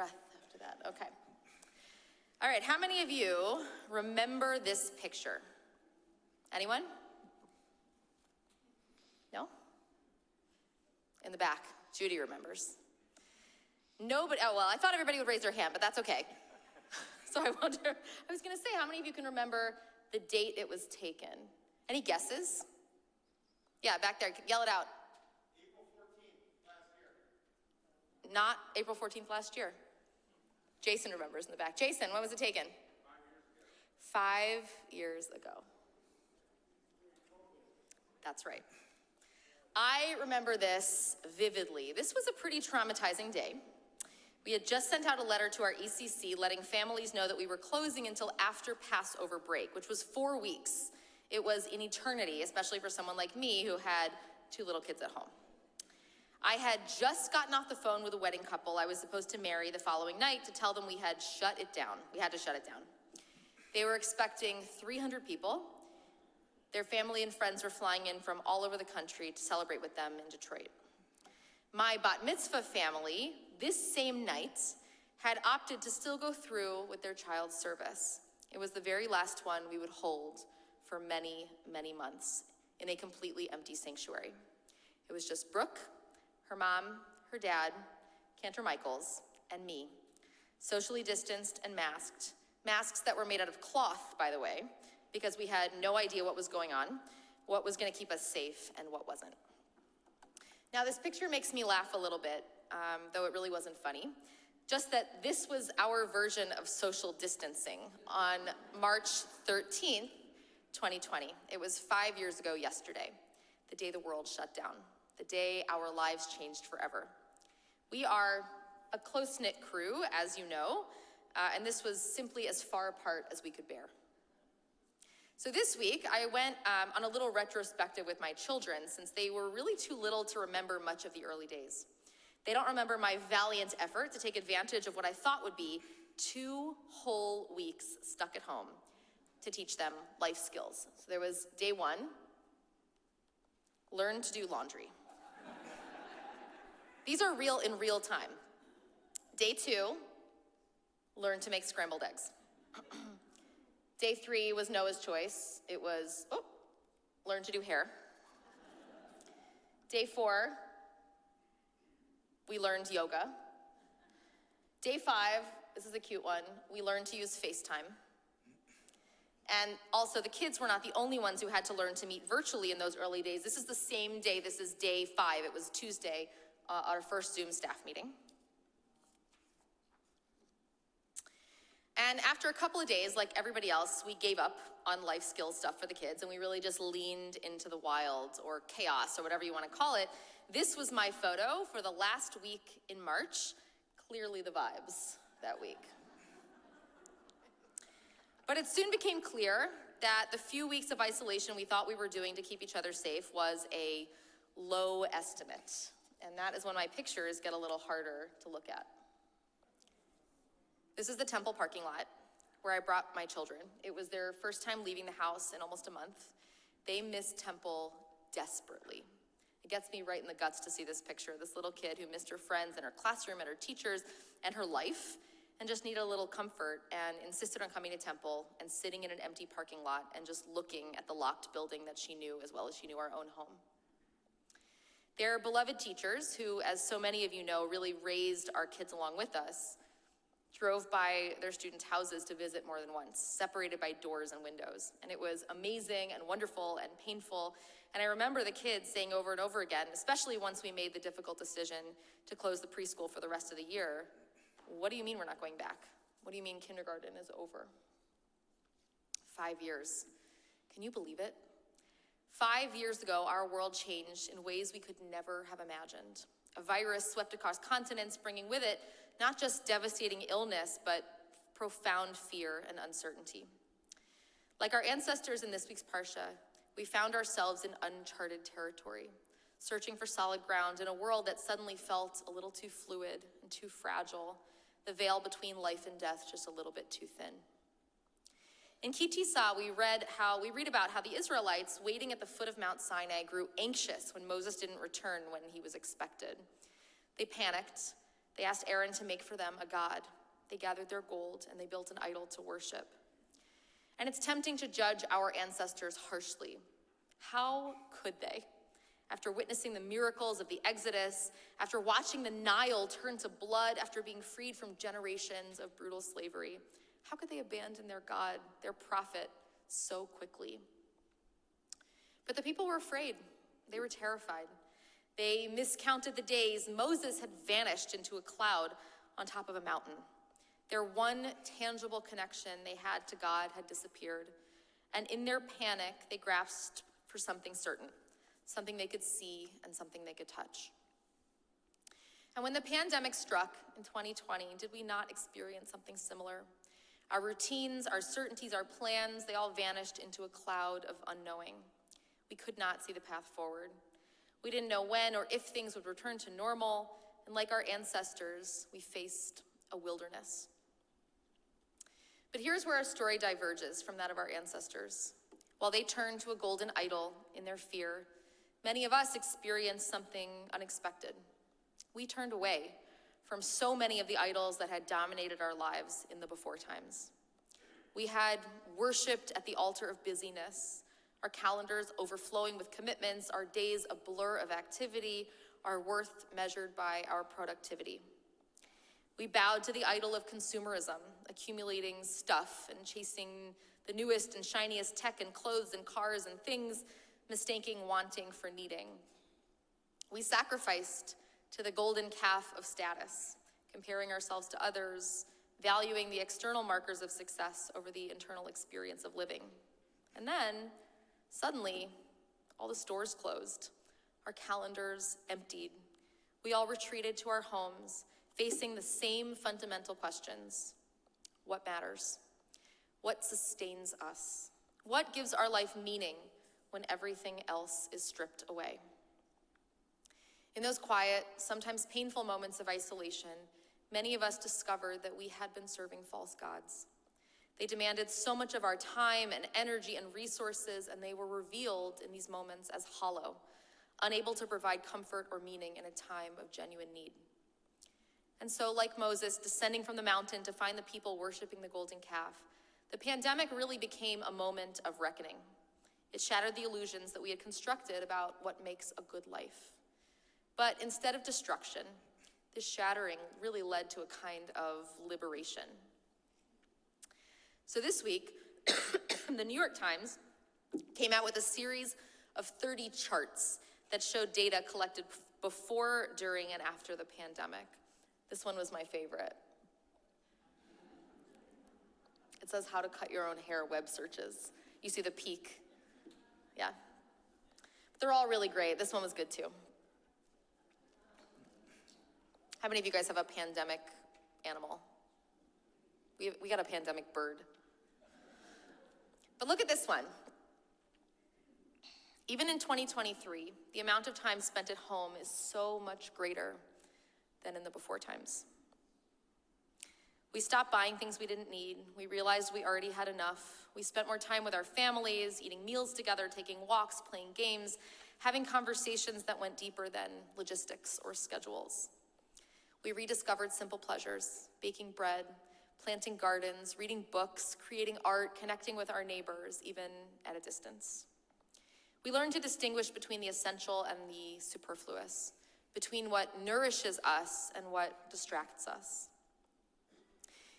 breath after that. Okay. All right, how many of you remember this picture? Anyone? No? In the back, Judy remembers. Nobody, oh well, I thought everybody would raise their hand, but that's okay. So I wonder, I was gonna say, how many of you can remember the date it was taken? Any guesses? Yeah, back there, yell it out. April 14th last year. Not April 14th last year. Jason remembers in the back. Jason, when was it taken? 5 years ago. That's right. I remember this vividly. This was a pretty traumatizing day. We had just sent out a letter to our ECC letting families know that we were closing until after Passover break, which was 4 weeks. It was an eternity, especially for someone like me who had 2 little kids at home. I had just gotten off the phone with a wedding couple I was supposed to marry the following night to tell them we had shut it down. We had to shut it down. They were expecting 300 people. Their family and friends were flying in from all over the country to celebrate with them in Detroit. My bat mitzvah family, this same night, had opted to still go through with their child's service. It was the very last one we would hold for many, many months in a completely empty sanctuary. It was just Brooke, her mom, her dad, Cantor Michaels, and me, socially distanced and masked. Masks that were made out of cloth, by the way, because we had no idea what was going on, what was gonna keep us safe, and what wasn't. Now, this picture makes me laugh a little bit, though it really wasn't funny. Just that this was our version of social distancing on March 13th, 2020. It was 5 years ago yesterday, the day the world shut down, the day our lives changed forever. We are a close-knit crew, as you know, and this was simply as far apart as we could bear. So this week, I went on a little retrospective with my children since they were really too little to remember much of the early days. They don't remember my valiant effort to take advantage of what I thought would be 2 whole weeks stuck at home to teach them life skills. So there was day 1, learn to do laundry. These are real in real time. Day 2, learn to make scrambled eggs. Day 3 was Noah's choice. It was, learn to do hair. Day 4, we learned yoga. Day 5, this is a cute one, we learned to use FaceTime. And also, the kids were not the only ones who had to learn to meet virtually in those early days. This is the same day, this is day 5. It was Tuesday, our first Zoom staff meeting. And after a couple of days, like everybody else, we gave up on life skills stuff for the kids, and we really just leaned into the wild, or chaos, or whatever you want to call it. This was my photo for the last week in March. Clearly the vibes that week. But it soon became clear that the few weeks of isolation we thought we were doing to keep each other safe was a low estimate. And that is when my pictures get a little harder to look at. This is the temple parking lot where I brought my children. It was their first time leaving the house in almost a month. They missed temple desperately. It gets me right in the guts to see this picture, this little kid who missed her friends and her classroom and her teachers and her life, and just needed a little comfort and insisted on coming to temple and sitting in an empty parking lot and just looking at the locked building that she knew as well as she knew our own home. Their beloved teachers, who, as so many of you know, really raised our kids along with us, drove by their students' houses to visit more than once, separated by doors and windows. And it was amazing and wonderful and painful. And I remember the kids saying over and over again, especially once we made the difficult decision to close the preschool for the rest of the year, what do you mean we're not going back? What do you mean kindergarten is over? 5 years. Can you believe it? 5 years ago, our world changed in ways we could never have imagined. A virus swept across continents, bringing with it not just devastating illness, but profound fear and uncertainty. Like our ancestors in this week's Parsha, we found ourselves in uncharted territory, searching for solid ground in a world that suddenly felt a little too fluid and too fragile, the veil between life and death just a little bit too thin. In Ki Tisa, we read about how the Israelites waiting at the foot of Mount Sinai grew anxious when Moses didn't return when he was expected. They panicked, They asked Aaron to make for them a god. They gathered their gold and they built an idol to worship. And it's tempting to judge our ancestors harshly. How could they? After witnessing the miracles of the Exodus, after watching the Nile turn to blood, after being freed from generations of brutal slavery, how could they abandon their God, their prophet, so quickly? But the people were afraid. They were terrified. They miscounted the days. Moses had vanished into a cloud on top of a mountain. Their one tangible connection they had to God had disappeared. And in their panic, they grasped for something certain, something they could see and something they could touch. And when the pandemic struck in 2020, did we not experience something similar? Our routines, our certainties, our plans, they all vanished into a cloud of unknowing. We could not see the path forward. We didn't know when or if things would return to normal, and like our ancestors, we faced a wilderness. But here's where our story diverges from that of our ancestors. While they turned to a golden idol in their fear, many of us experienced something unexpected. We turned away from so many of the idols that had dominated our lives in the before times. We had worshiped at the altar of busyness, our calendars overflowing with commitments, our days a blur of activity, our worth measured by our productivity. We bowed to the idol of consumerism, accumulating stuff and chasing the newest and shiniest tech and clothes and cars and things, mistaking wanting for needing. We sacrificed to the golden calf of status, comparing ourselves to others, valuing the external markers of success over the internal experience of living. And then, suddenly, all the stores closed, our calendars emptied. We all retreated to our homes, facing the same fundamental questions. What matters? What sustains us? What gives our life meaning when everything else is stripped away? In those quiet, sometimes painful moments of isolation, many of us discovered that we had been serving false gods. They demanded so much of our time and energy and resources, and they were revealed in these moments as hollow, unable to provide comfort or meaning in a time of genuine need. And so, like Moses descending from the mountain to find the people worshiping the golden calf, the pandemic really became a moment of reckoning. It shattered the illusions that we had constructed about what makes a good life. But instead of destruction, this shattering really led to a kind of liberation. So this week, the New York Times came out with a series of 30 charts that showed data collected before, during, and after the pandemic. This one was my favorite. It says how to cut your own hair web searches. You see the peak. Yeah. They're all really great. This one was good too. How many of you guys have a pandemic animal? We got a pandemic bird. But look at this one. Even in 2023, the amount of time spent at home is so much greater than in the before times. We stopped buying things we didn't need. We realized we already had enough. We spent more time with our families, eating meals together, taking walks, playing games, having conversations that went deeper than logistics or schedules. We rediscovered simple pleasures, baking bread, planting gardens, reading books, creating art, connecting with our neighbors, even at a distance. We learned to distinguish between the essential and the superfluous, between what nourishes us and what distracts us.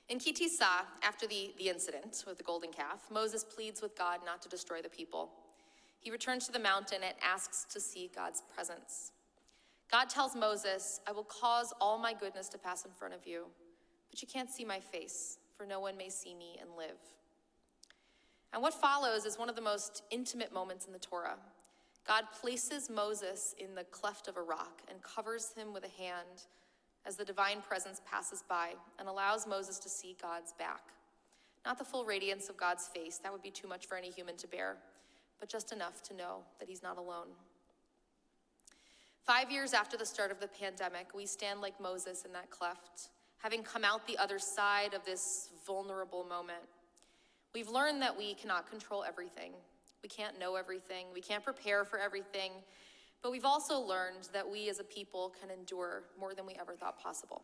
In Ki Tisa, after the incident with the golden calf, Moses pleads with God not to destroy the people. He returns to the mountain and asks to see God's presence. God tells Moses, "I will cause all my goodness to pass in front of you, but you can't see my face, for no one may see me and live." And what follows is one of the most intimate moments in the Torah. God places Moses in the cleft of a rock and covers him with a hand as the divine presence passes by and allows Moses to see God's back. Not the full radiance of God's face, that would be too much for any human to bear, but just enough to know that he's not alone. 5 years after the start of the pandemic, we stand like Moses in that cleft, having come out the other side of this vulnerable moment. We've learned that we cannot control everything. We can't know everything. We can't prepare for everything. But we've also learned that we as a people can endure more than we ever thought possible.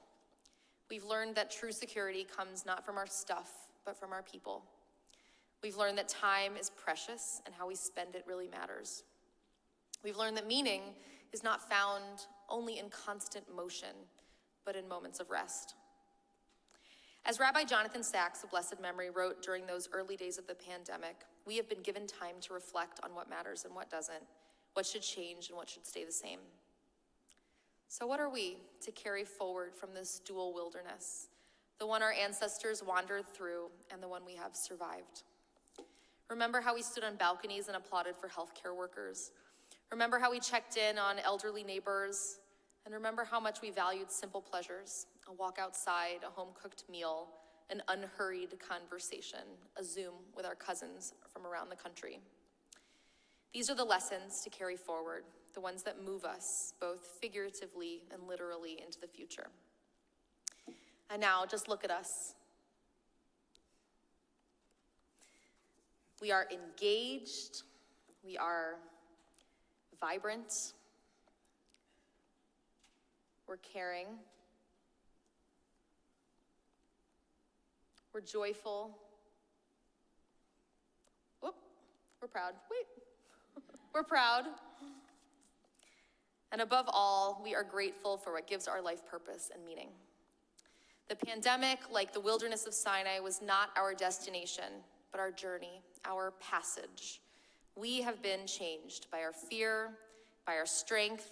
We've learned that true security comes not from our stuff, but from our people. We've learned that time is precious and how we spend it really matters. We've learned that meaning is not found only in constant motion, but in moments of rest. As Rabbi Jonathan Sacks, of blessed memory, wrote during those early days of the pandemic, we have been given time to reflect on what matters and what doesn't, what should change and what should stay the same. So what are we to carry forward from this dual wilderness, the one our ancestors wandered through and the one we have survived? Remember how we stood on balconies and applauded for healthcare workers. Remember how we checked in on elderly neighbors. And remember how much we valued simple pleasures, a walk outside, a home-cooked meal, an unhurried conversation, a Zoom with our cousins from around the country. These are the lessons to carry forward, the ones that move us, both figuratively and literally, into the future. And now, just look at us. We are engaged, we are vibrant, we're caring, we're joyful. Whoop, we're proud. Wait, we're proud. And above all, we are grateful for what gives our life purpose and meaning. The pandemic, like the wilderness of Sinai, was not our destination, but our journey, our passage. We have been changed by our fear, by our strength,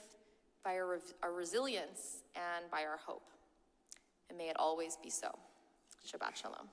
by our resilience, and by our hope. And may it always be so. Shabbat Shalom.